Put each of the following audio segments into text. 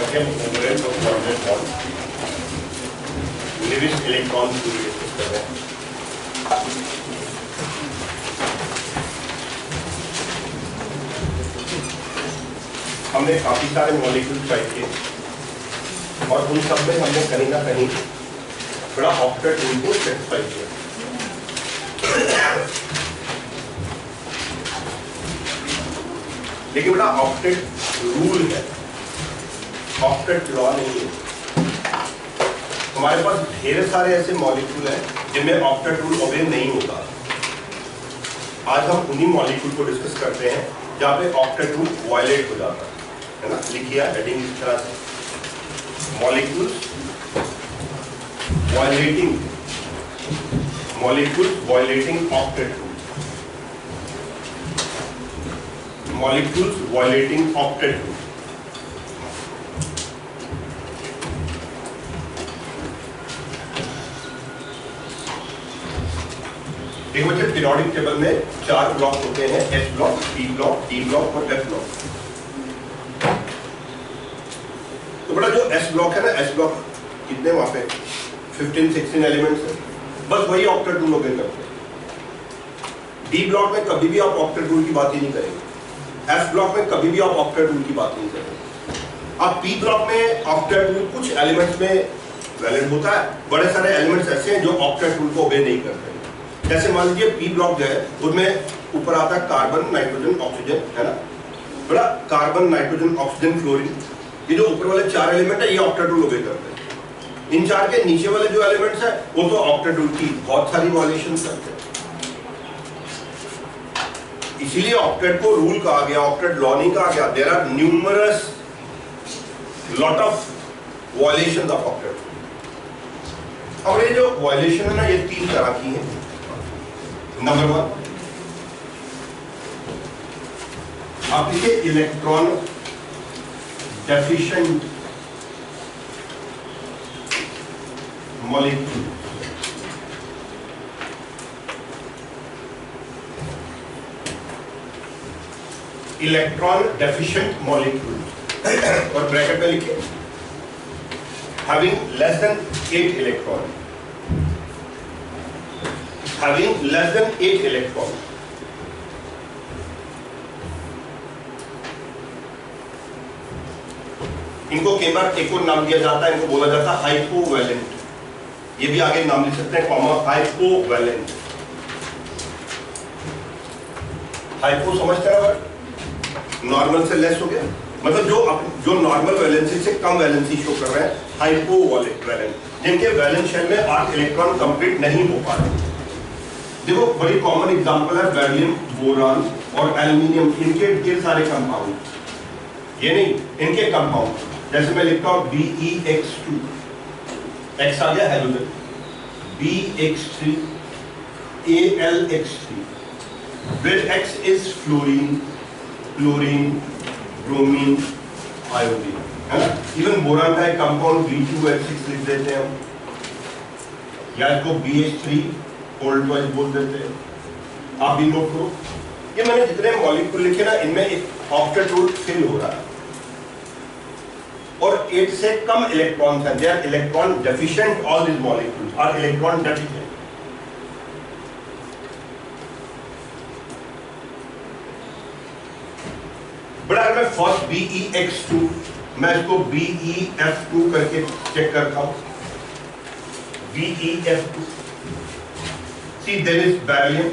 Second covalent और coordinate bond Levi's electron की discuss कर रहे हैं। हमने काफी सारे मॉलिक्यूल ट्राई किए और उन सब में हमने कहीं ना कहीं बड़ा ऑक्टेट रूल को स्पेसिफाई किया। लेकिन बड़ा ऑक्टेट रूल है, ऑक्टेट लॉ नहीं है। हमारे पास ढेर सारे ऐसे मॉलिक्यूल हैं जिनमें ऑक्टेट रूल ओबे नहीं होता। आज हम उन्हीं मॉलिक्यूल को डिस्कस करते हैं जहां पे ऑक्टेट रूल वायलेट हो जाता है ना। लिखिए हेडिंग इस तरह से, molecules violating octet rule, molecules violating octet rule। देखो बच्चे, पीरियोडिक टेबल में 4 ब्लॉक होते हैं, S block, P block, D block और एफ ब्लॉक। तो बड़ा जो एस ब्लॉक है ना, एस ब्लॉक कितने वहां पे 15-16 एलिमेंट्स है, बस वही ऑक्टेट रूल ओबे करते हैं। डी ब्लॉक में कभी भी आप ऑक्टेट रूल की बात ही नहीं करेंगे, एफ ब्लॉक में कभी भी आप ऑक्टेट रूल की बात नहीं करेंगे। अब पी ब्लॉक में ऑक्टेट रूल कुछ एलिमेंट्स में वैलिड होता है, बड़े सारे एलिमेंट्स ऐसे हैं जो ऑक्टेट रूल को ओबे नहीं करते। जैसे मान लीजिए पी ब्लॉक जो है उसमें ऊपर आता है कार्बन, नाइट्रोजन, ऑक्सीजन, है ना। बड़ा कार्बन, नाइट्रोजन, ऑक्सीजन, फ्लोरीन, ये जो ऊपर वाले 4 एलिमेंट है ये ऑक्टेट रूल ओबे करते हैं। इन 4 के नीचे वाले जो एलिमेंट्स है वो तो ऑक्टेट रूल की बहुत सारी वायलेशन करते हैं। इसीलिए ऑक्टेट को रूल कहा गया, ऑक्टेट लॉ नहीं कहा गया। There are numerous lot of violations of octet. और ये जो वायलेशन है ना, ये 3 तरह की है। नंबर 1 आप लिखिए electron deficient molecule. Electron deficient molecule और ब्रैकेट में लिखिए having less than 8 electron, having less than 8 electron. इनको कई बार एक और नाम दिया जाता है, इनको बोला जाता है हाइपोवैलेंट। ये भी आगे नाम लिख सकते हैं, कॉमा हाइपोवैलेंट। हाइपो समझते हैं, नॉर्मल से लेस हो गया, मतलब जो नॉर्मल वैलेंसी से कम वैलेंसी शो कर रहे हैं, हाइपोवैलेंट, जिनके वैलेंस शेल में 8 इलेक्ट्रॉन कंप्लीट नहीं हो पा रहे। देखो बड़ी कॉमन एग्जांपल है बेरिलियम, बोरान और एल्यूमिनियम, इनके सारे कंपाउंड, ये नहीं इनके कंपाउंड। जैसे मैं लिखता हूं BeX2, X आ गया hydrogen, BX3, AlX3, where X is fluorine, chlorine, bromine, iodine, है ना। इवन बोरान का एक कंपाउंड B2H6 लिख देते हैं हम, या इसको BH3 ओल्ड वाइज बोल देते हैं। आप भी नोट करो, ये मैंने जितने मॉलिक्यूल लिखे ना, इनमें एक ऑक्टेट रूल फिल हो रहा है और 8 से कम इलेक्ट्रॉन्स हैं। They are electron deficient, all this molecules are electron deficient. But अगर मैं फर्स्ट BeX2, मैं इसको BeF2 करके चेक करता हूं, BeF2, see there is beryllium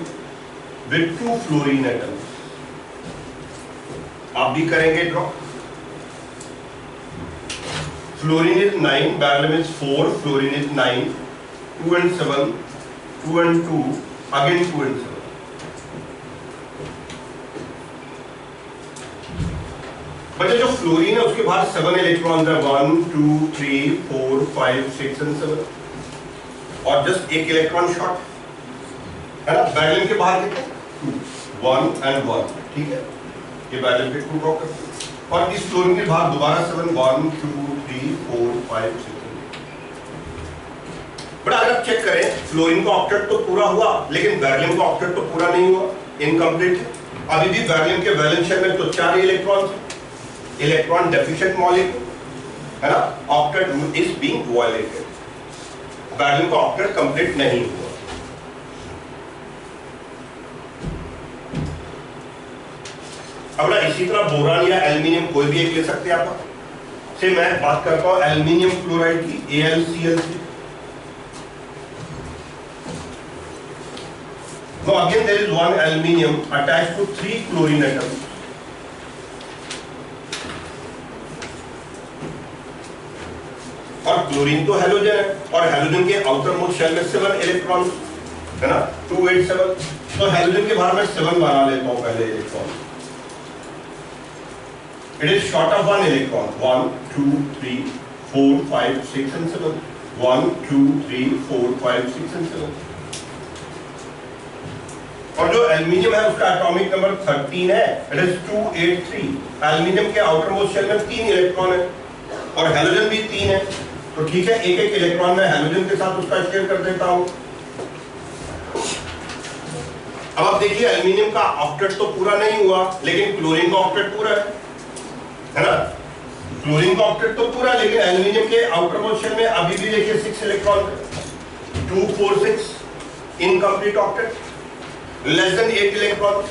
with 2 fluorine atoms। आप भी करेंगे draw. Fluorine is 9, beryllium is 4, fluorine is 9, 2 and 7, 2 and 2, again 2 and 7। बच्चे जो फ्लोरीन है उसके बाहर 7 इलेक्ट्रॉन्स है, 1, 2, 3, 4, 5, 6 and 7, और जस्ट एक इलेक्ट्रॉन शॉर्ट है ना। बेरिलियम के बाहर कितने, 2, 1 and 1, ठीक है, ये बेरिलियम के 2 ड्रॉ करते हैं। और इस फ्लोरीन के बाहर दोबारा 7, 1, 2, 3, 4, 5, 6। बट अगर आप चेक करें, फ्लोरीन का ऑक्टेट तो पूरा हुआ, लेकिन बेरिलियम का ऑक्टेट तो पूरा नहीं हुआ, इनकम्प्लीट है। अभी भी बेरिलियम के वैलेंस शेल में तो 4 इलेक्ट्रॉन्स, इलेक्ट्रॉन डेफिशिएंट मॉलिक्यूल। है ना, octet rule is being violated, barrel का ऑक्टेट कंप्लीट नहीं हुआ। अब ना इसी तरह बोरान या एल्यूमिनियम कोई भी एक ले सकते हैं आप। से मैं बात करता हूं एल्यूमिनियम क्लोराइड की, AlCl3। Now again there is one aluminium attached to 3 chlorine atoms. और क्लोरीन तो हैलोजन है, और हैलोजन के आउटर मोस्ट शेल में 7 इलेक्ट्रॉन है ना, 287। तो हैलोजन के बाहर में 7 बना लेता हूं पहले electron. It is short of 1 electron. 1, 2, 3, 4, 5, 6 and 7. 1, 2, 3, 4, 5, 6 and 7. और जो एल्यूमिनियम है उसका एटॉमिक नंबर 13 है, इट इज 283। एल्यूमिनियम के आउटर मोस्ट शेल में 3 इलेक्ट्रॉन है और हैलोजन भी 3 है, तो ठीक है, एक एक इलेक्ट्रॉन में हैलोजन के साथ उसका शेयर कर देता हूं। अब आप देखिए एल्यूमिनियम का ऑक्टेट तो पूरा नहीं हुआ, लेकिन क्लोरीन का ऑक्टेट पूरा है ना। क्लोरीन का ऑक्टेट तो पूरा, लेकिन एल्यूमिनियम के आउटर मोस्ट शेल में अभी भी देखिए 6 electron, 2, 4, 6, incomplete octet, less than 8 electrons.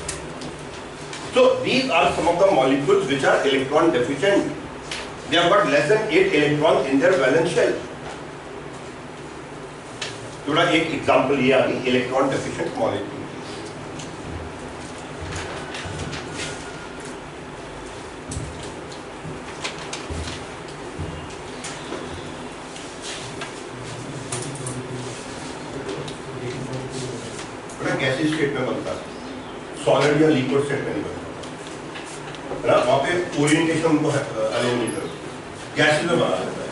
So these are some of the molecules which are electron deficient. They have got less than 8 electrons in their valence shell. थोड़ा एक example ये आ गई electron deficient molecule. गैसी state में बनता है, solid या liquid state में नहीं बनता है ना, वहां पे ओरिएंटेशन उनको अरेंज नहीं करता, गैसेस में बना लेता है।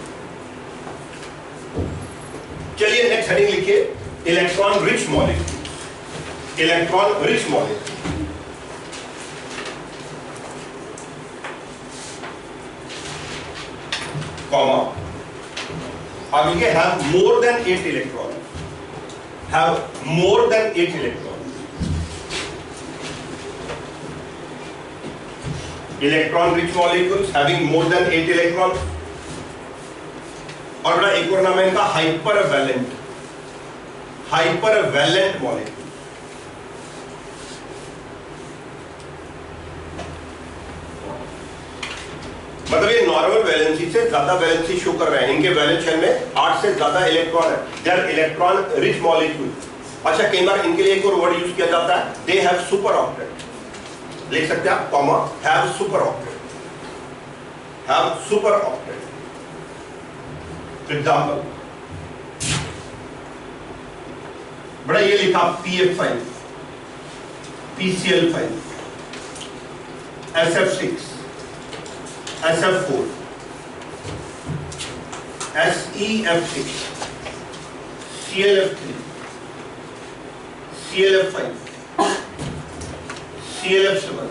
चलिए नेक्स्ट हेडिंग लिखिए, electron rich molecule. Electron rich molecule, comma, अब लिखिए have more than 8 electron, have more than 8 electrons. Electron rich molecules having more than 8 electrons. और बड़ा एक और नाम है इनका हाइपरवैलेंट, हाइपरवैलेंट मॉलिक्यूल। मतलब ये नॉर्मल वैलेंसी से ज्यादा वैलेंसी शो कर रहे हैं, इनके वैलेंस शेल में 8 से ज्यादा इलेक्ट्रॉन है, they are electron rich molecule. अच्छा, कई बार इनके लिए एक और वर्ड यूज किया जाता है, दे हैव सुपर ऑक्टेट, लिख सकते हैं आप, comma, have super octet, have super octet. Example बड़ा ये लिखा PF5, PCl5, SF6, SF4, SEF6, CLF3, CLF5, CLF7,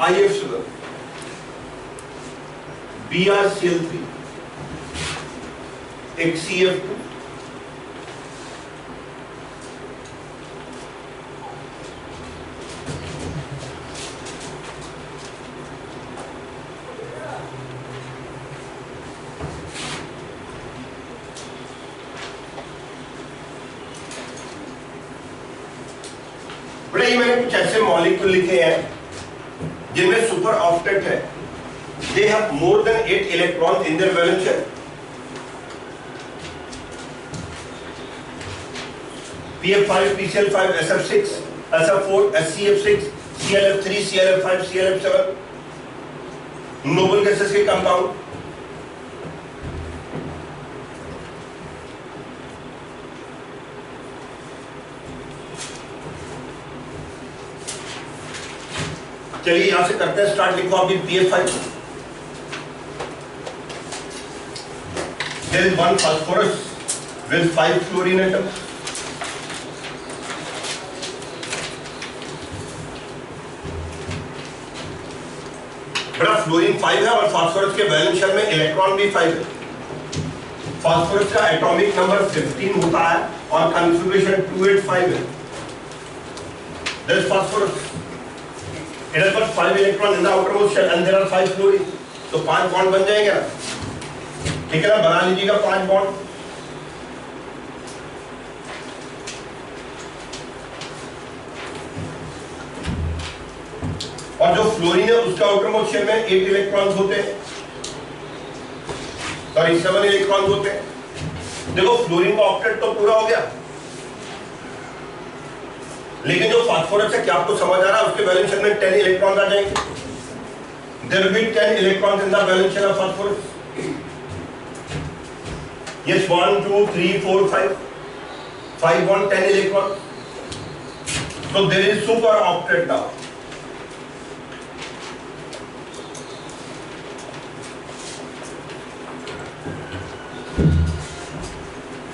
IF7, BRCl3, एक CF2, बड़े ही मैंने कुछ ऐसे मॉलिक्यूल लिखे हैं जिनमें सुपर ऑक्टेट है, they have more than 8 electrons in their valence shell. PF5, PCl5, SF6, SF4, SCF6, CLF3, CLF5, CLF7, noble gases के कंपाउंड। चलिए यहां से करते हैं स्टार्ट। लिखो अभी PF5, there is one phosphorus with 5 chlorine atoms. बड़ा फ्लोरीन 5 है और फास्फोरस के वैलेंस शेल में इलेक्ट्रॉन भी 5 है। फास्फोरस का एटॉमिक नंबर 15 होता है और कॉन्फ़िगरेशन 285 है। That is phosphorus. It has got 5 electrons in the outermost shell and there are 5 fluorine. तो 5 बॉन्ड बन जाएंगे ना, ठीक है ना, बना लीजिएगा 5 बॉन्ड। और जो फ्लोरीन है उसका आउटरमोस्ट शेल में 8 इलेक्ट्रॉन्स होते हैं, सॉरी 7 इलेक्ट्रॉन्स होते हैं। देखो फ्लोरीन का ऑक्टेट तो पूरा हो गया, लेकिन जो फास्फोरस है, क्या आपको समझ आ रहा है, उसके वैलेंस शेल में 10 इलेक्ट्रॉन्स आ जाएंगे। There will be 10 electrons in the valence shell of phosphorus. Yes, 1 2 3 4 5 bond 10 electron. So there is super octet now.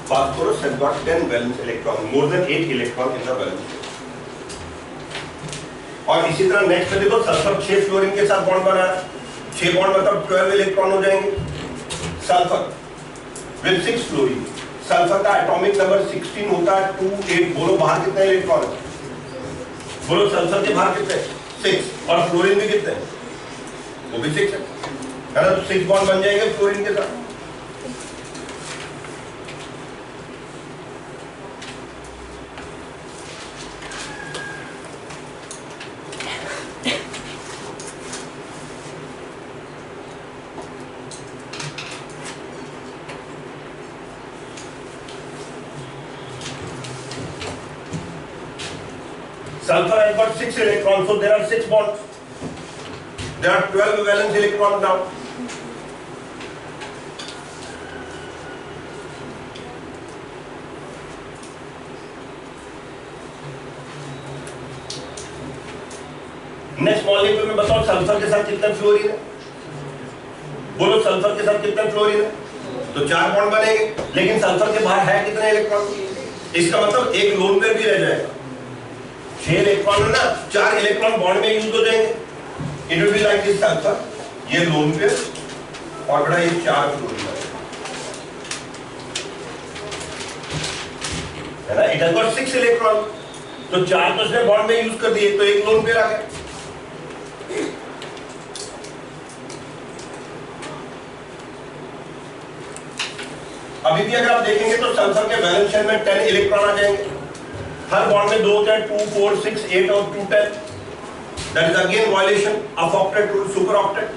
Phosphorus has got 10 valence electron, more than 8 electron in the valence. और इसी तरह next में देखो sulphur 6 fluorine के साथ bond बना है, 6 bond मतलब 12 इलेक्ट्रॉन हो जाएंगे। सल्फर विद 6 फ्लोरीन, सल्फर का एटॉमिक नंबर 16 होता है 2 8। बोलो बाहर कितने इलेक्ट्रॉन है, बोलो सल्फर के बाहर कितने, 6, और फ्लोरीन भी कितने, वो भी 6 है ना, तो 6 बॉन्ड बन जाएंगे फ्लोरीन के साथ। Sulfur has got 6 electrons, so there are 6 bonds. There are 12 valence electrons now. Next molecule में बताओ सल्फर के साथ कितना फ्लोरीन है, बोलो सल्फर के साथ कितना फ्लोरीन है, तो 4 बॉन्ड बनेंगे, लेकिन सल्फर के बाहर है कितने इलेक्ट्रॉन, इसका मतलब एक लोन पेयर भी रह जाएगा। 6 इलेक्ट्रॉन है ना, 4 इलेक्ट्रॉन बॉन्ड में यूज हो जाएंगे। It will be like this sulphur, ये लोन पेयर और बड़ा ये 4 फ्लोरीन है ना। इट हैज गॉट 6 इलेक्ट्रॉन, तो 4 तो इसने बॉन्ड में यूज कर दिए, तो एक लोन पेयर आ गया। अभी भी अगर आप देखेंगे तो सल्फर के वैलेंस शेल में 10 इलेक्ट्रॉन आ जाएंगे, हर बॉन्ड में 2 होते हैं, 2 4 6 8 और 2 10। That is again violation of octet rule, super octet.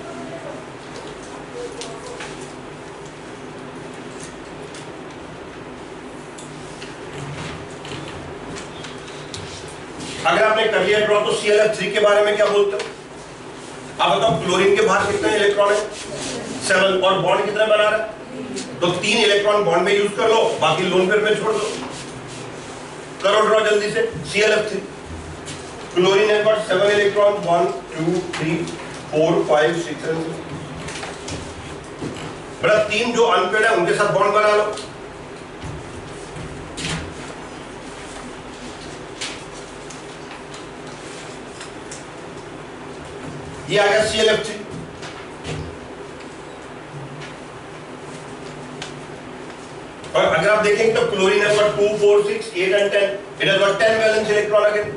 अगर आपने कर लिया ड्रॉ तो ClF3 के बारे में क्या बोलते हो, आप बताओ क्लोरीन के बाहर कितने इलेक्ट्रॉन है, 7, और बॉन्ड कितने बना रहा है, तो 3 इलेक्ट्रॉन बॉन्ड में यूज कर लो, बाकी लोन पेयर में छोड़ दो। करो ड्रॉ जल्दी से। ClF3, chlorine has got 7 electron, 1 2 3 4 5 6 7। बड़ा 3 जो अनपेड है उनके साथ बॉन्ड बना लो। ये आ गया ClF3। और अगर आप देखेंगे तो क्लोरीन है 2 4 6 8 and 10, it has got 10 valence electron again.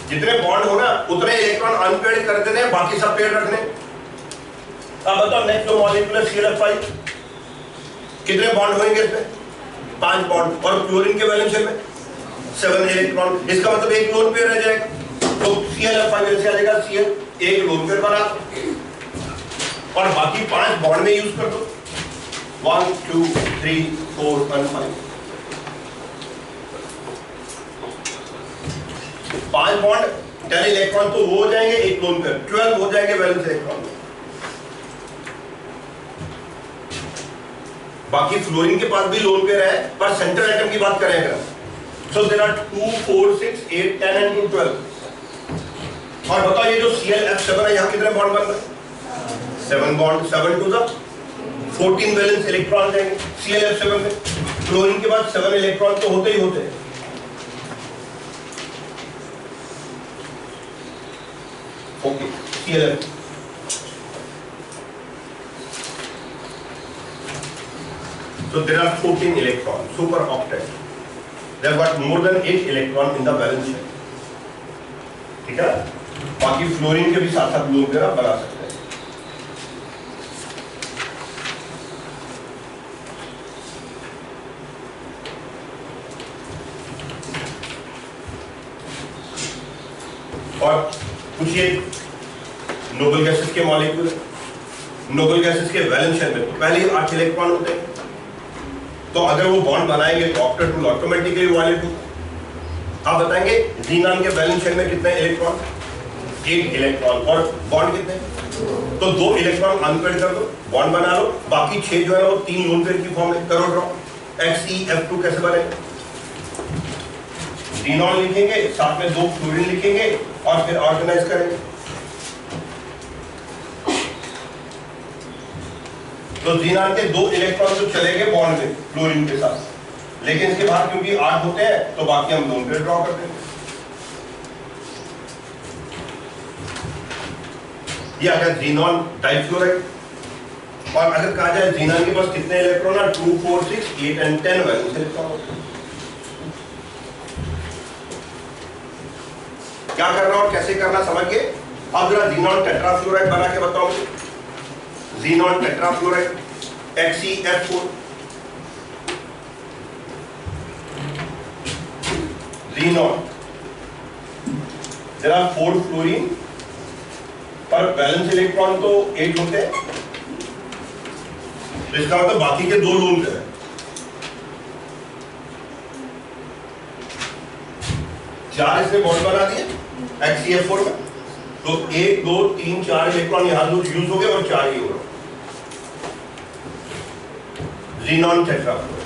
जितने बॉन्ड हो ना उतने इलेक्ट्रॉन अनपेड कर देने, बाकी सब पेड रखने। अब बताओ नेक्स्ट जो मॉलिक्यूल है ClF5, कितने बॉन्ड होंगे इसमें, 5 बॉन्ड, और क्लोरीन के वैलेंस शेल में 7 इलेक्ट्रॉन, इसका मतलब एक लोन पेयर रह जाएगा। तो ClF5 ऐसे आ जाएगा, Cl एक लोन पेयर बना और बाकी 5 बॉन्ड में यूज कर दो, 1 2 3 4 and 5। 5 बॉन्ड 10 इलेक्ट्रॉन तो वो हो जाएंगे, एक लोन पेयर 12 हो जाएंगे वैलेंस इलेक्ट्रॉन। बाकी फ्लोरीन के पास भी लोन पेयर है, पर सेंट्रल एटम की बात करें अगर, सो देयर आर 2 4 6 8 10 and 2 12। और बताओ ये जो ClF7 है, यहाँ कितने बॉन्ड बन रहे हैं, 7 bond, 7 to the 14 valence electron जाएंगे ClF7 में। क्लोरीन के बाद 7 इलेक्ट्रॉन तो होते ही होते हैं। Okay, ClF। तो So there are 14 electrons, super octet. They have got more than 8 electron in the valence shell. ठीक है? बाकी फ्लोरीन के भी साथ साथ लोन पेयर आप बना सकते हैं. और पूछिए नोबल गैसेस के मॉलिक्यूल, नोबल गैसेस के वैलेंस शेल में तो पहले ही 8 इलेक्ट्रॉन होते हैं, तो अगर वो बॉन्ड बनाएंगे तो ऑक्टेट रूल ऑटोमेटिकली वायलेट होगा. आप बताएंगे ज़ीनान के वैलेंस शेल में कितने इलेक्ट्रॉन? 8 इलेक्ट्रॉन. और बॉन्ड कितने? तो 2 इलेक्ट्रॉन अनपेयर कर दो, बॉन्ड बना लो, बाकी 6 जो है वो 3 लोन पेयर की फॉर्म में करो ड्रॉ. XeF2 कैसे बनेगा? ज़ीनॉन लिखेंगे, साथ में 2 फ्लोरीन लिखेंगे और फिर ऑर्गेनाइज करेंगे. तो ज़ीनान के 2 इलेक्ट्रॉन तो चले गए बॉन्ड में फ्लोरीन के साथ, लेकिन इसके बाद क्योंकि 8 होते हैं तो बाकी हम लोन पेयर ड्रॉ करते हैं. ये आ गया ज़ीनॉन डाइफ्लोराइड. और अगर कहा जाए ज़ीनान के पास कितने इलेक्ट्रॉन है? 2, 4, 6, 8 and 10 वैलेंस इलेक्ट्रॉन होते हैं. क्या करना और कैसे करना समझ के अब जरा ज़ीनॉन टेट्राफ्लोराइड बना के बताओ मुझे. Xenon tetrafluoride XeF4. Xenon there are 4 fluorine पर बैलेंस इलेक्ट्रॉन तो 8 होते हैं, तो इसका मतलब बाकी के 2 लोन पेयर हैं. 4 इसने बॉन्ड बना दिए XeF4 में, तो 1, 2, 3, 4 इलेक्ट्रॉन यहां यूज हो गए और 4 ही हो रहे. Xenon tetrafluoride.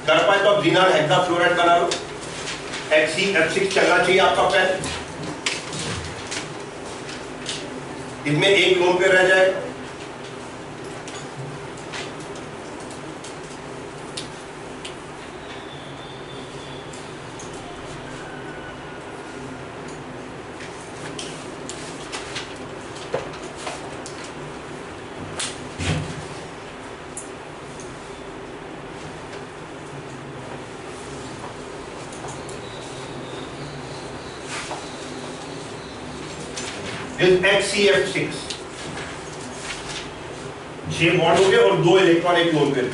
कर पाए तो अब ज़ीनॉन हेक्साफ्लोराइड बना लो. XeF6 चलना चाहिए आपका पेन. इसमें 1 लोन पेयर रह जाएगा. XeF6 6 बॉन्ड हो गए और 2 इलेक्ट्रॉन एक लोन पेयर.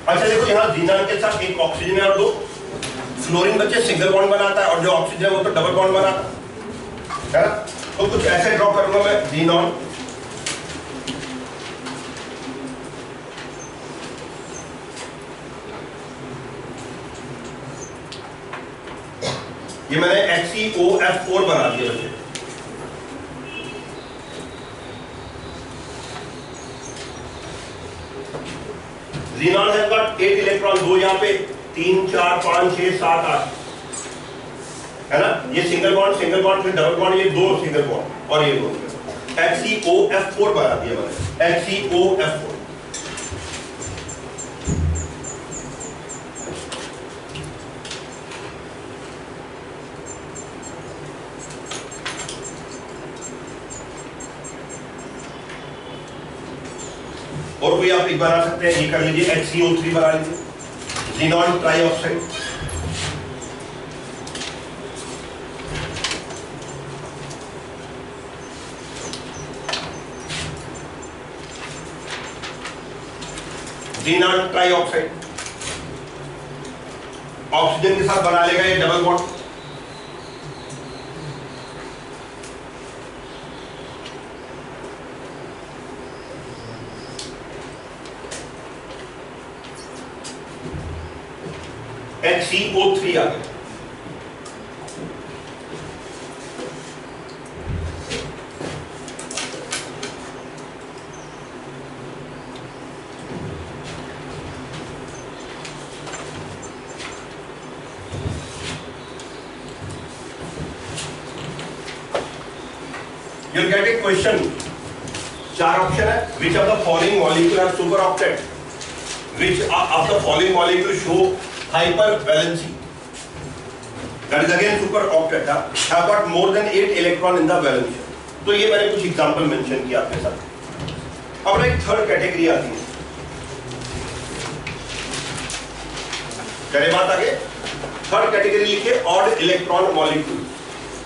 अच्छा देखो यहां ज़ीनान के साथ एक ऑक्सीजन है और 2 फ्लोरीन बच्चे सिंगल बॉन्ड बनाता है और जो ऑक्सीजन है वो तो डबल बॉन्ड बनाता है ना. तो कुछ ऐसे ड्रॉ करूंगा मैं. ज़ीनॉन ये मैंने XeOF4 बना दिया बच्चे. ज़ीनॉन हैज गॉट 8 इलेक्ट्रॉन, 2 यहाँ पे, 3, 4, 5, 6, 7, 8 है ना. ये सिंगल बॉन्ड फिर डबल बॉन्ड, ये 2 सिंगल बॉन्ड और ये 2. XeOF4 बना दिया मैंने. XeOF4. और कोई आप एक बना सकते हैं, ये कर लीजिए. XeO3 बना लीजिए. Xenon trioxide. Xenon trioxide oxygen के साथ बना लेगा ये डबल बॉन्ड. XeO3 आ गया. You'll get a question. 4 option है. Which of the following molecule have super octet? Which of the following molecule show hypervalency, that is again super octet, have got more than 8 electron in the valence shell. तो ये मैंने कुछ example mention किया आपके साथ। अब एक third category आती है, करे बात आगे। थर्ड कैटेगरी लिखिए odd electron molecule,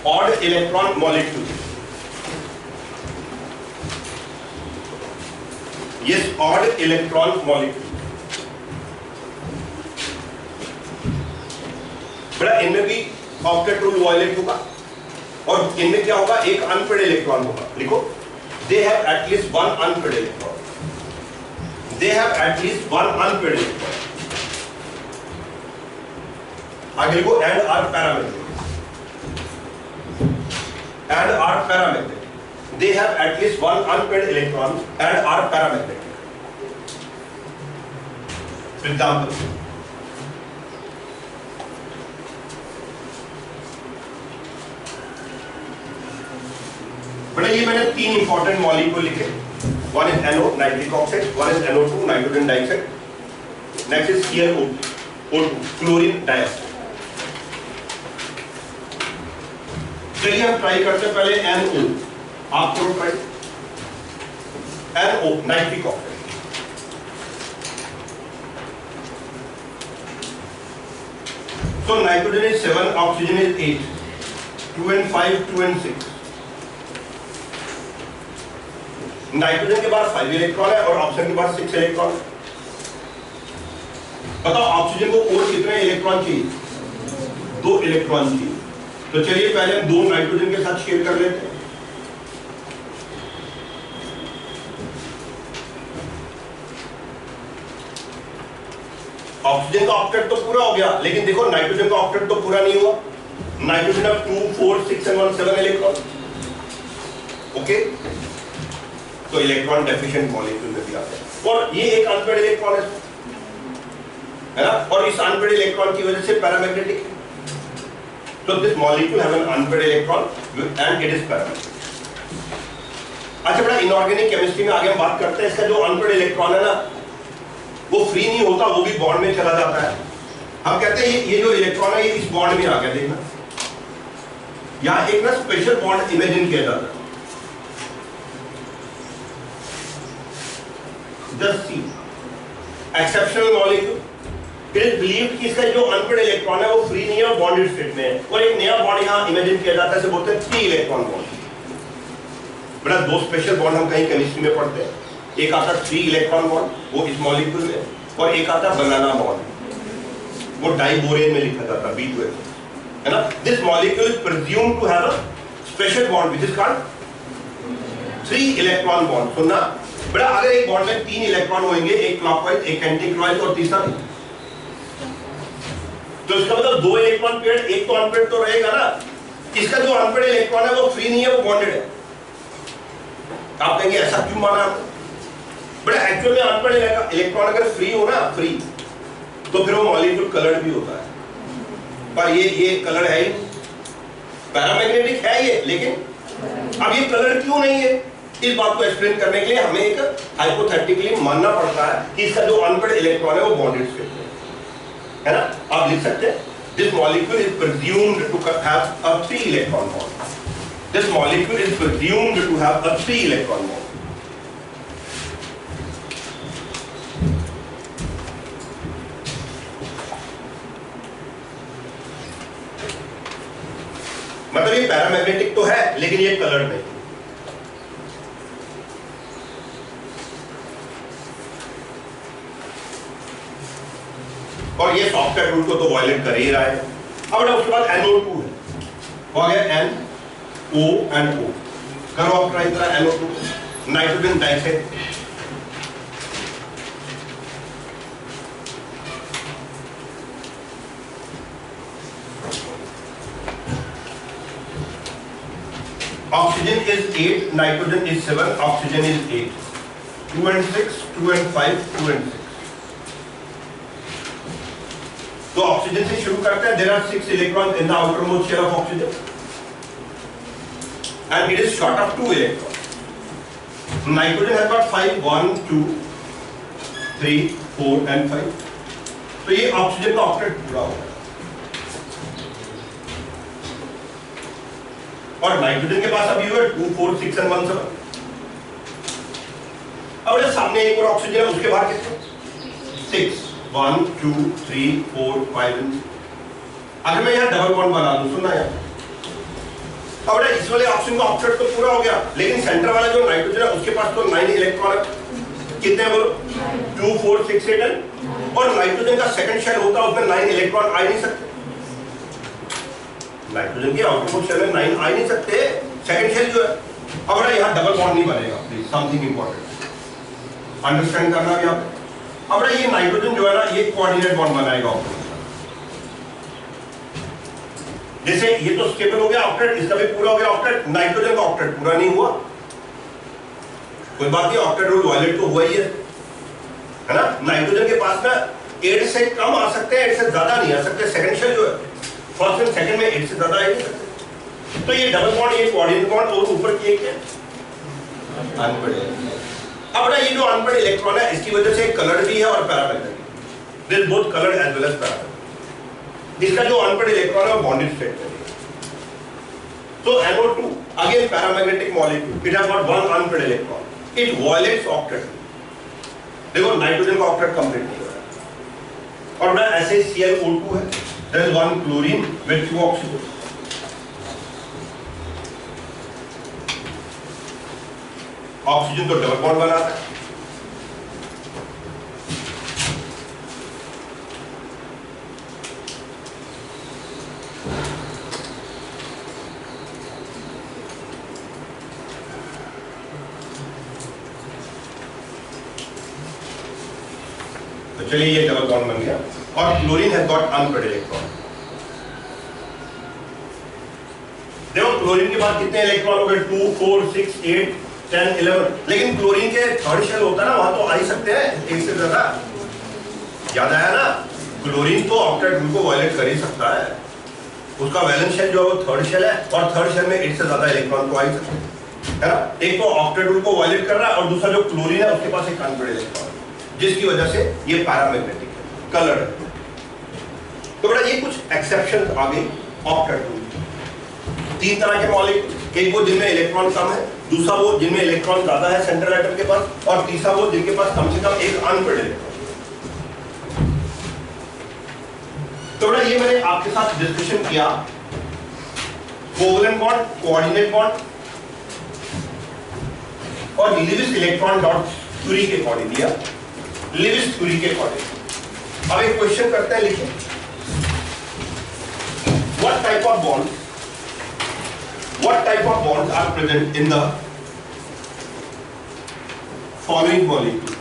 odd electron molecule. Yes, odd electron molecule. बड़ा इनमें भी ऑक्टेट रूल वायलेट होगा और इनमें क्या होगा, एक अनपेड इलेक्ट्रॉन होगा। लिखो, they have at least one unpaired electron, they have at least one unpaired electron. आगे लिखो, and are parametric, and are parametric, they have at least one unpaired electron and are parametric. Example, ये मैंने 3 इंपॉर्टेंट मॉलिक्यूल लिखे। One is NO nitric oxide, one is NO2 nitrogen dioxide, next is ClO2 chlorine dioxide. चलिए हम try करते हैं पहले NO, आप करो try. NO nitric oxide, so nitrogen is 7, oxygen is 8, 2 and 5, 2 and 6। Nitrogen के बाद 5 इलेक्ट्रॉन है और ऑक्सीजन के बाद 6 इलेक्ट्रॉन है। बताओ ऑक्सीजन को और कितने इलेक्ट्रॉन चाहिए? 2 इलेक्ट्रॉन चाहिए। तो चलिए पहले हम 2 नाइट्रोजन के साथ शेयर कर लेते हैं। ऑक्सीजन का ऑक्टेट तो पूरा हो गया, लेकिन देखो नाइट्रोजन का ऑक्टेट तो पूरा नहीं हुआ। नाइट्रोजन अब 2, 4, 6 and 1, 7 इलेक्ट्रॉन। ओके, तो इलेक्ट्रॉन डेफिशिएंट मॉलिक्यूल में भी आता है और ये एक अनपेड इलेक्ट्रॉन है ना, और इस अनपेड इलेक्ट्रॉन की वजह से पैरामैग्नेटिक है। तो this molecule have an unpaid electron and it is paramagnetic. अच्छा, बड़ा इनऑर्गेनिक केमिस्ट्री में आगे हम बात करते हैं। इसका जो अनपेड इलेक्ट्रॉन है ना, वो फ्री नहीं होता, वो भी बॉन्ड में चला जाता है। हम कहते हैं ये जो इलेक्ट्रॉन है ये इस बॉन्ड में आ गया। देखना, यहां एक ना स्पेशल बॉन्ड इमेजिन किया जाता है। Just see, exceptional molecule, it is believed कि इसका जो अनपेड इलेक्ट्रॉन है वो फ्री नहीं है और बॉन्डेड स्टेट में है, और एक नया बॉन्ड यहाँ इमेजिन किया जाता है, इसे बोलते हैं 3 इलेक्ट्रॉन बॉन्ड। बड़ा 2 स्पेशल बॉन्ड हम कहीं केमिस्ट्री में पढ़ते हैं। एक आता है 3 इलेक्ट्रॉन बॉन्ड, वो इस मॉलिक्यूल में, और एक आता है बनाना बॉन्ड, वो डाइबोरेन में लिखा जाता है B12, है ना। This molecule is presumed to have a special bond which is called 3 electron bond. सुनना बड़ा, अगर एक बॉन्ड में 3 इलेक्ट्रॉन होंगे, एक क्लॉकवाइज, एक एंटी क्लॉकवाइज और तीसरा नहीं, तो इसका मतलब 2 इलेक्ट्रॉन पेयर, एक तो अनपेड तो रहेगा ना। इसका जो अनपेड इलेक्ट्रॉन है वो फ्री नहीं है, वो बॉन्डेड है। आप कहेंगे ऐसा क्यों माना आपने? बड़ा एक्चुअल में अनपेड इलेक्ट्रॉन अगर फ्री हो ना, फ्री, तो फिर वो मॉलिक्यूल कलर्ड भी होता है। पर ये कलर है ही, पैरामैग्नेटिक है ये, लेकिन अब ये कलर क्यों नहीं है, इस बात को एक्सप्लेन करने के लिए हमें एक हाइपोथेटिकली मानना पड़ता है कि इसका जो अनपेड इलेक्ट्रॉन है वो बॉन्डेड स्टेट में है ना। आप लिख सकते हैं, this molecule is presumed to have a 3 electron bond. This molecule is presumed to have a 3 electron bond. मतलब ये पैरामैग्नेटिक तो है, लेकिन ये कलर नहीं। और ये सॉफ्टवेयर रूल को तो वायलेट कर ही रहा है। अब उसके बाद NO2 है, हो गया NO and O। करो आप ट्राई करा NO2, nitrogen dioxide, oxygen is 8, nitrogen is 7, oxygen is 8, 2 and 6, 2 and 5, 2 and 6। तो ऑक्सीजन से शुरू करते हैं। There are 6 electron in the outermost shell of oxygen and it is short of 2 electron. Nitrogen has got 5, 1, 2, 3, 4 and 5। तो ये oxygen का octet पूरा होगा। और नाइट्रोजन के पास अभी हुआ 2 4 6 और 1 7। अब ये सामने एक और ऑक्सीजन है, उसके बाहर कितने 6 1 2 3 4 5। अगर मैं यहाँ डबल बॉन्ड बना दूं, सुनना यार, अब इस वाले ऑक्सीजन का ऑक्टेट तो पूरा हो गया, लेकिन सेंटर वाला जो नाइट्रोजन है उसके पास तो 9 इलेक्ट्रॉन है। कितने बोलो 2 4 6 8 और नाइट्रोजन का सेकंड शेल होता है, उसमें 9 इलेक्ट्रॉन आ नहीं सकते। नाइट्रोजन के आउटपुट शेल में 9 आ नहीं सकते, सेकंड शेल जो है। अब यहाँ डबल बॉन्ड नहीं बनेगा, प्लीज समथिंग इंपॉर्टेंट अंडरस्टैंड करना भी आप। अब ये नाइट्रोजन जो है ना, ये कोऑर्डिनेट बॉन्ड बनाएगा। जैसे ये तो स्टेबल हो गया ऑक्टेट, इसका भी पूरा हो गया ऑक्टेट, नाइट्रोजन का ऑक्टेट पूरा नहीं हुआ, कोई बात नहीं, ऑक्टेट रूल वायलेट तो हुआ ही है ना। नाइट्रोजन के पास ना 8 से कम आ सकते हैं, 8 से ज्यादा नहीं आ सकते। सेकंड शेल जो है फर्स्ट एंड सेकंड में 8 से ज्यादा आ नहीं सकते। तो ये डबल बॉन्ड, ये कोऑर्डिनेट बॉन्ड और ऊपर की एक अनपेड। अब ना ये जो अनपेड इलेक्ट्रॉन है, इसकी वजह से कलर्ड भी है और paramagnetic, this both coloured as well as paramagnetic. इसका जो अनपेड इलेक्ट्रॉन है वो बॉन्डेड स्टेट में है। So NO2 again paramagnetic molecule, it has got one unpaired electron, it violates octet। देखो नाइट्रोजन का ऑक्टेट कंप्लीट नहीं हो रहा। और ना ऐसे ClO2 है, there is one chlorine with 2 oxygen। Oxygen तो डबल बॉन्ड बनाता है। तो चलिए ये डबल बॉन्ड बन गया और chlorine has got unpaired electron. देखो क्लोरीन के बाद कितने इलेक्ट्रॉन हो गए 2 4 6 8 10 11। लेकिन क्लोरीन के थर्ड शेल होता है ना, वहां तो आ ही सकते हैं एक से ज्यादा। याद आया ना, क्लोरीन तो ऑक्टेट रूल को वायलेट कर ही सकता है। उसका वैलेंस शेल जो है वो थर्ड शेल है और थर्ड शेल में 8 से ज्यादा इलेक्ट्रॉन तो आ ही सकते हैं, है ना। एक तो ऑक्टेट रूल को वायलेट कर रहा है और दूसरा जो क्लोरीन है उसके पास एक अनपेड इलेक्ट्रॉन, जिसकी वजह से ये पैरामैग्नेटिक है, कलर्ड है। तो बेटा ये कुछ एक्सेप्शन आ गए ऑक्टेट रूल। 3 तरह के मॉलिक्यूल, एक वो जिनमें इलेक्ट्रॉन कम है, दूसरा वो जिनमें इलेक्ट्रॉन ज्यादा है सेंट्रल एटम के पास, और तीसरा वो जिनके पास कम से कम एक अनपेड इलेक्ट्रॉन। तो बेटा ये मैंने आपके साथ डिस्कशन किया कोवलेंट बॉन्ड, कोऑर्डिनेट बॉन्ड और लिविस इलेक्ट्रॉन डॉट थ्योरी के अकॉर्डिंग दिया, लिविस थ्योरी के अकॉर्डिंग। अब एक क्वेश्चन करते हैं, लिखिए what type of bond what type of bonds are present in the following molecule?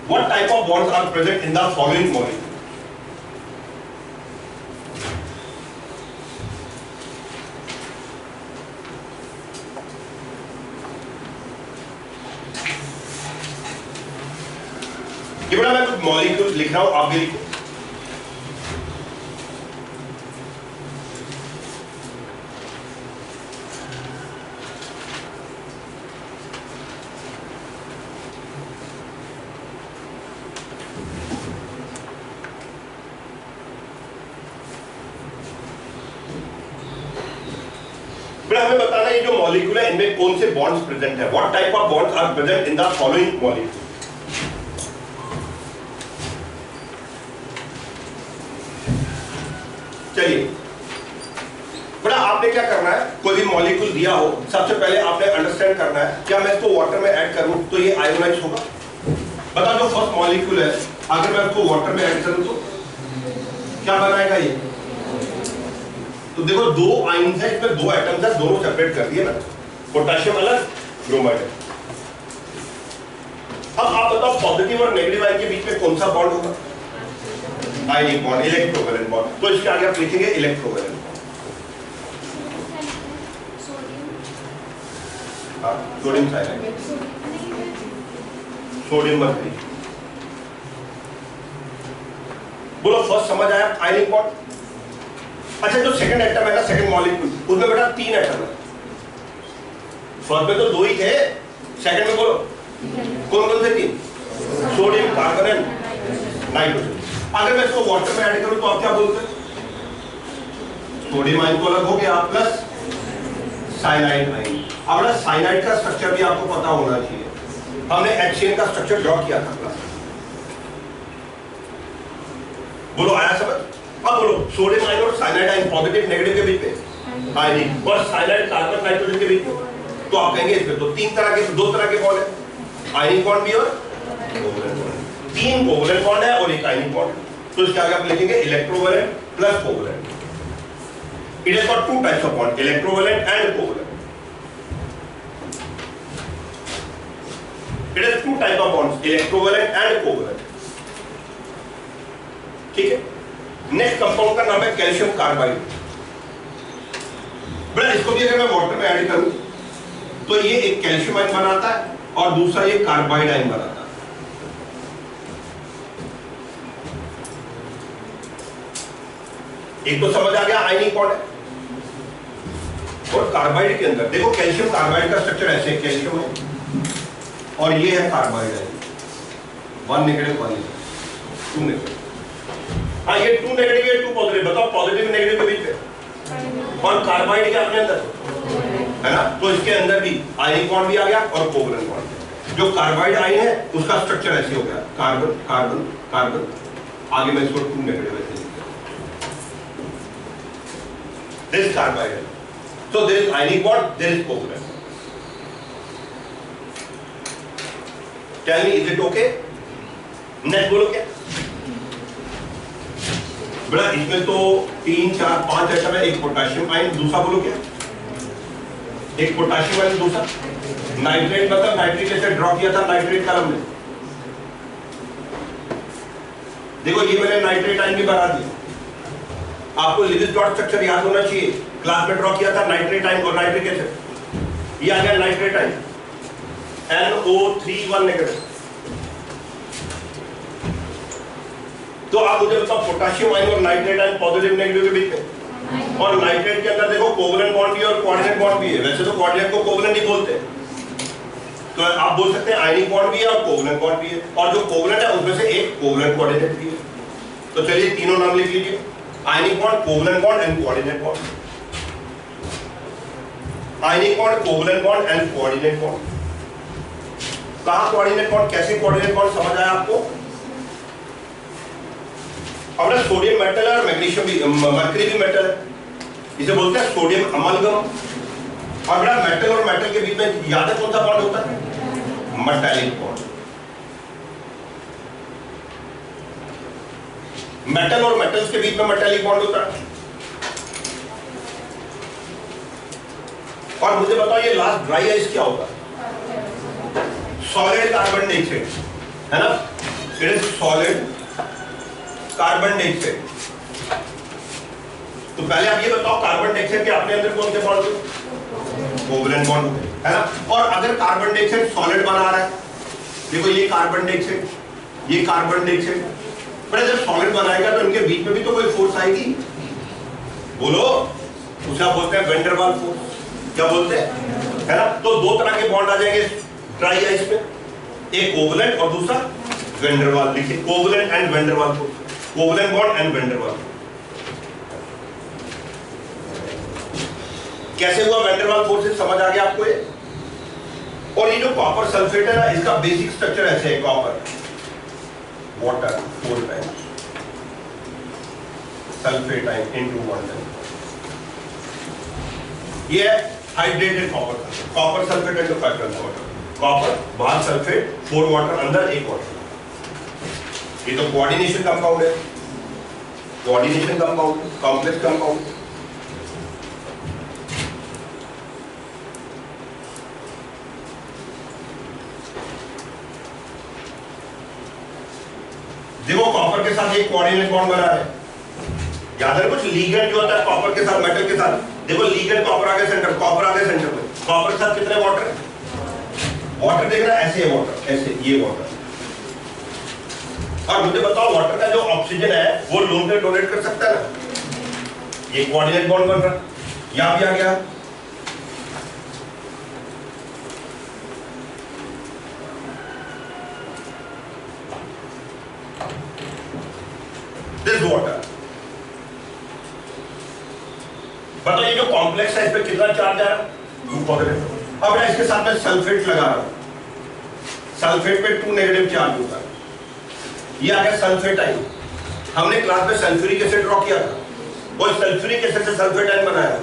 What type of bonds are present in the following molecule? ये बड़ा मैं कुछ मॉलिक्यूल्स लिख रहा हूं, आप भी लिखो। बड़ा हमें बताना ये जो मॉलिक्यूल है इनमें कौन से बॉन्ड्स प्रेजेंट है। What type of bonds are present in the following molecule. चलिए बड़ा आपने क्या करना है, कोई भी मॉलिक्यूल दिया हो, सबसे पहले आपने अंडरस्टैंड करना है क्या मैं इसको वाटर में ऐड करूं तो ये आयोनाइज होगा। बता जो फर्स्ट मॉलिक्यूल है, अगर मैं इसको वाटर में ऐड करूं तो क्या बनाएगा ये। तो देखो 2 आयन्स है, इसमें 2 एटम्स है, दोनों सेपरेट कर दिए ना, पोटेशियम अलग ब्रोमाइड। अब आप बताओ पॉजिटिव और नेगेटिव आयन के बीच में कौन सा बॉन्ड होगा। Ionic bond, electrovalent bond. तो इसके आगे आप लिखेंगे electrovalent bond. Sodium cyanide, sodium mercury. बोलो फर्स्ट समझ आया आयनिक बॉन्ड। अच्छा जो सेकंड एटम है ना, सेकंड मॉलिक्यूल, उसमें बेटा 3 एटम है। फर्स्ट में तो दो ही थे, सेकंड में बोलो कौन कौन से तीन? Sodium, carbon and nitrogen. अगर मैं इसको वाटर में ऐड करूं तो आप क्या बोलते हैं? सोडियम आयन तो अलग हो गया प्लस साइनाइड आयन। अब ना साइनाइड का स्ट्रक्चर भी आपको पता होना चाहिए, हमने HCl का स्ट्रक्चर ड्रॉ किया था क्लास। बोलो आया समझ? अब बोलो सोडियम आयन और साइनाइड आयन पॉजिटिव नेगेटिव के बीच में आयनिक, और साइनाइड कार्बन नाइट्रोजन के बीच में, तो आप कहेंगे इसमें तो तीन तरह के, दो तरह के बॉन्ड है, आयनिक बॉन्ड भी और कोवलेंट बॉन्ड। तीन कोवलेंट बॉन्ड है और एक आयनिक बॉन्ड है, तो इसके आगे आप लिखेंगे electrovalent plus covalent. It has got two types of bond, electrovalent and covalent. It has two type of bonds, electrovalent and covalent. ठीक है। नेक्स्ट कंपाउंड का नाम है कैल्शियम कार्बाइड। बड़ा इसको भी अगर मैं वाटर में ऐड करूं तो ये एक कैल्शियम आयन बनाता है और दूसरा ये कार्बाइड आयन बनाता है। एक तो समझ आ गया आयनिक बॉन्ड है, और कार्बाइड के अंदर देखो कैल्शियम कार्बाइड का स्ट्रक्चर ऐसे है, कैल्शियम है और ये है कार्बाइड आयन, 1 नेगेटिव 1 2 नेगेटिव। हाँ ये 2 नेगेटिव है 2 पॉजिटिव, बताओ पॉजिटिव नेगेटिव के बीच में, और कार्बाइड के अपने अंदर है ना, तो इसके अंदर भी आयनिक बॉन्ड भी आ गया और कोवलेंट बॉन्ड। जो कार्बाइड आयन है उसका स्ट्रक्चर ऐसे हो गया, कार्बन कार्बन कार्बन, आगे मैं इसको 2 नेगेटिव ऐसे लिखता हूं, दिस कार्बाइड है, so there is ionic bond, there is covalent. Tell me, is it okay? Next बोलो क्या? बड़ा इसमें तो 3 4 5 एटम है, एक पोटेशियम आयन, दूसरा बोलो क्या? एक पोटेशियम आयन, दूसरा नाइट्रेट, मतलब नाइट्रिक एसिड ड्रॉ किया था नाइट्रेट कॉलम में। देखो ये मैंने नाइट्रेट आयन भी बना दिया। आपको लिविस डॉट स्ट्रक्चर याद होना चाहिए, क्लास में ड्रॉ किया था नाइट्रेट आयन और नाइट्रिक एसिड, ये आ गया नाइट्रेट आयन NO3 1 नेगेटिव। तो आप मुझे बताओ पोटेशियम आयन और नाइट्रेट आयन पॉजिटिव नेगेटिव के बीच में, और नाइट्रेट के अंदर देखो कोवलेंट बॉन्ड भी और कोऑर्डिनेट बॉन्ड भी है। वैसे तो कोऑर्डिनेट को कोवलेंट नहीं बोलते, तो आप बोल सकते हैं आयनिक बॉन्ड भी है और कोवलेंट बॉन्ड भी है, और जो कोवलेंट है उसमें से एक कोवलेंट कोऑर्डिनेट भी है। तो चलिए तीनों नाम लिख लीजिए, ionic bond, covalent bond and coordinate bond. Ionic bond, covalent bond and coordinate bond. कहां कोऑर्डिनेट बॉन्ड, कैसे कोऑर्डिनेट बॉन्ड, समझ आया आपको? अब ना सोडियम मेटल है और मैग्नीशियम भी, मरकरी भी मेटल है, इसे बोलते हैं सोडियम अमलगम। और बड़ा मेटल और मेटल के बीच में याद है कौन सा बॉन्ड होता है? Metallic bond. मेटल और मेटल्स के बीच में मेटालिक बॉन्ड होता है। और मुझे बताओ ये लास्ट ड्राई आइस क्या होता है? सॉलिड कार्बन डाइऑक्साइड है ना, it is solid carbon dioxide. तो पहले आप ये बताओ कार्बन डाइऑक्साइड के अपने अंदर कौन से बॉन्ड होते? कोवलेंट बॉन्ड होते हैं, है ना। और अगर कार्बन डाइऑक्साइड सॉलिड बना रहा है, देखो ये कार्बन डाइऑक्साइड, ये कार्बन डाइऑक्साइड, पर जब सॉलिड बनाएगा तो इनके बीच में भी तो कोई फोर्स आएगी, बोलो, उसे आप बोलते हैं वैन डर वाल्स फोर्स। क्या बोलते हैं, है ना। तो दो तरह के बॉन्ड आ जाएंगे ड्राई आइस में, एक कोवलेंट और दूसरा वैन डर वाल्स। लिखिए covalent and van der Waals force, covalent bond and van der Waals. कैसे हुआ वैन डर वाल्स फोर्स, समझ आ गया आपको ये? और ये जो कॉपर सल्फेट है ना, इसका बेसिक स्ट्रक्चर ऐसे है, copper water 4 times sulphate ion into 1 time. ये hydrated copper, copper sulphate into 5 times water, copper बाहर सल्फेट 4 वाटर अंदर 1 वाटर। ये तो कोऑर्डिनेशन कंपाउंड है, कोऑर्डिनेशन कंपाउंड, कॉम्प्लेक्स कंपाउंड। देखो कॉपर के साथ एक कोऑर्डिनेट बॉन्ड बना है, याद है कुछ लिगेंड जो होता है कॉपर के साथ, मेटल के साथ। देखो लिगेंड कॉपर आगे सेंटर, कॉपर आगे सेंटर में, कॉपर के साथ कितने वाटर है? वाटर देख रहा है, ऐसे है वाटर, ऐसे ये वाटर। और मुझे बताओ वाटर का जो ऑक्सीजन है वो लोन में डोनेट कर सकता है ना, ये कोऑर्डिनेट बॉन्ड बन रहा है, यहां भी आ गया। This water. बताओ ये जो कॉम्प्लेक्स है इस पे कितना चार्ज आ रहा है? 2 पॉजिटिव। अब मैं इसके साथ में सल्फेट लगा रहा हूं, सल्फेट पे 2 नेगेटिव चार्ज होता है, ये आ गया सल्फेट आयन। हमने क्लास में सल्फ्यूरिक एसिड ड्रॉ किया था, वो सल्फ्यूरिक एसिड से सल्फेट आयन बनाया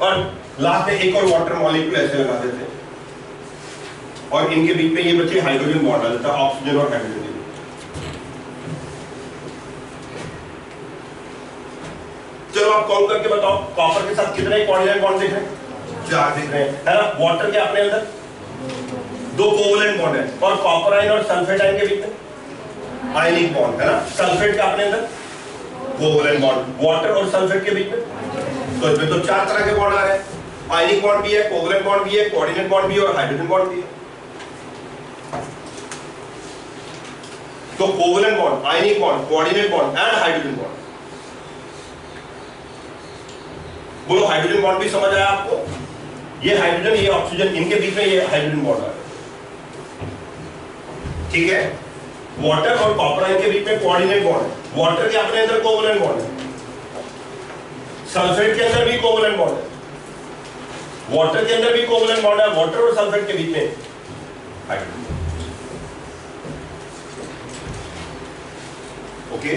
और लास्ट में एक और वाटर मॉलिक्यूल ऐसे लगा देते हैं और इनके बीच में ये बच्चे हाइड्रोजन बॉन्ड आ जाता है, ऑक्सीजन और हाइड्रोजन। चलो आप काउंट करके बताओ, कॉपर के साथ कितने कोवैलेंट बॉन्ड दिख रहे हैं? 4 दिख रहे हैं, है ना। वाटर के अपने अंदर 2 कोवैलेंट बॉन्ड है और कॉपर आयन और सल्फेट आयन के बीच में आयनिक बॉन्ड है ना। सल्फेट के अपने अंदर कोवैलेंट बॉन्ड, वाटर और सल्फेट के बीच में, तो इसमें तो 4 तरह के बॉन्ड आ रहे हैं। आयनिक बॉन्ड भी है, कोवैलेंट बॉन्ड भी है, कोऑर्डिनेट बॉन्ड भी है और हाइड्रोजन बॉन्ड भी है। तो covalent bond, ionic bond, coordinate bond and hydrogen bond. बोलो हाइड्रोजन बॉन्ड भी समझ आया आपको? ये हाइड्रोजन, ये ऑक्सीजन, इनके बीच में ये हाइड्रोजन बॉन्ड आ रहा है, ठीक है। वाटर और कॉपर आयन के बीच में कोऑर्डिनेट बॉन्ड है, वाटर के अपने अंदर कोवैलेंट बॉन्ड है, सल्फेट के अंदर भी कोवैलेंट बॉन्ड है, वाटर के अंदर भी कोवैलेंट बॉन्ड है, वाटर और सल्फेट के बीच में हाइड्रोजन। ओके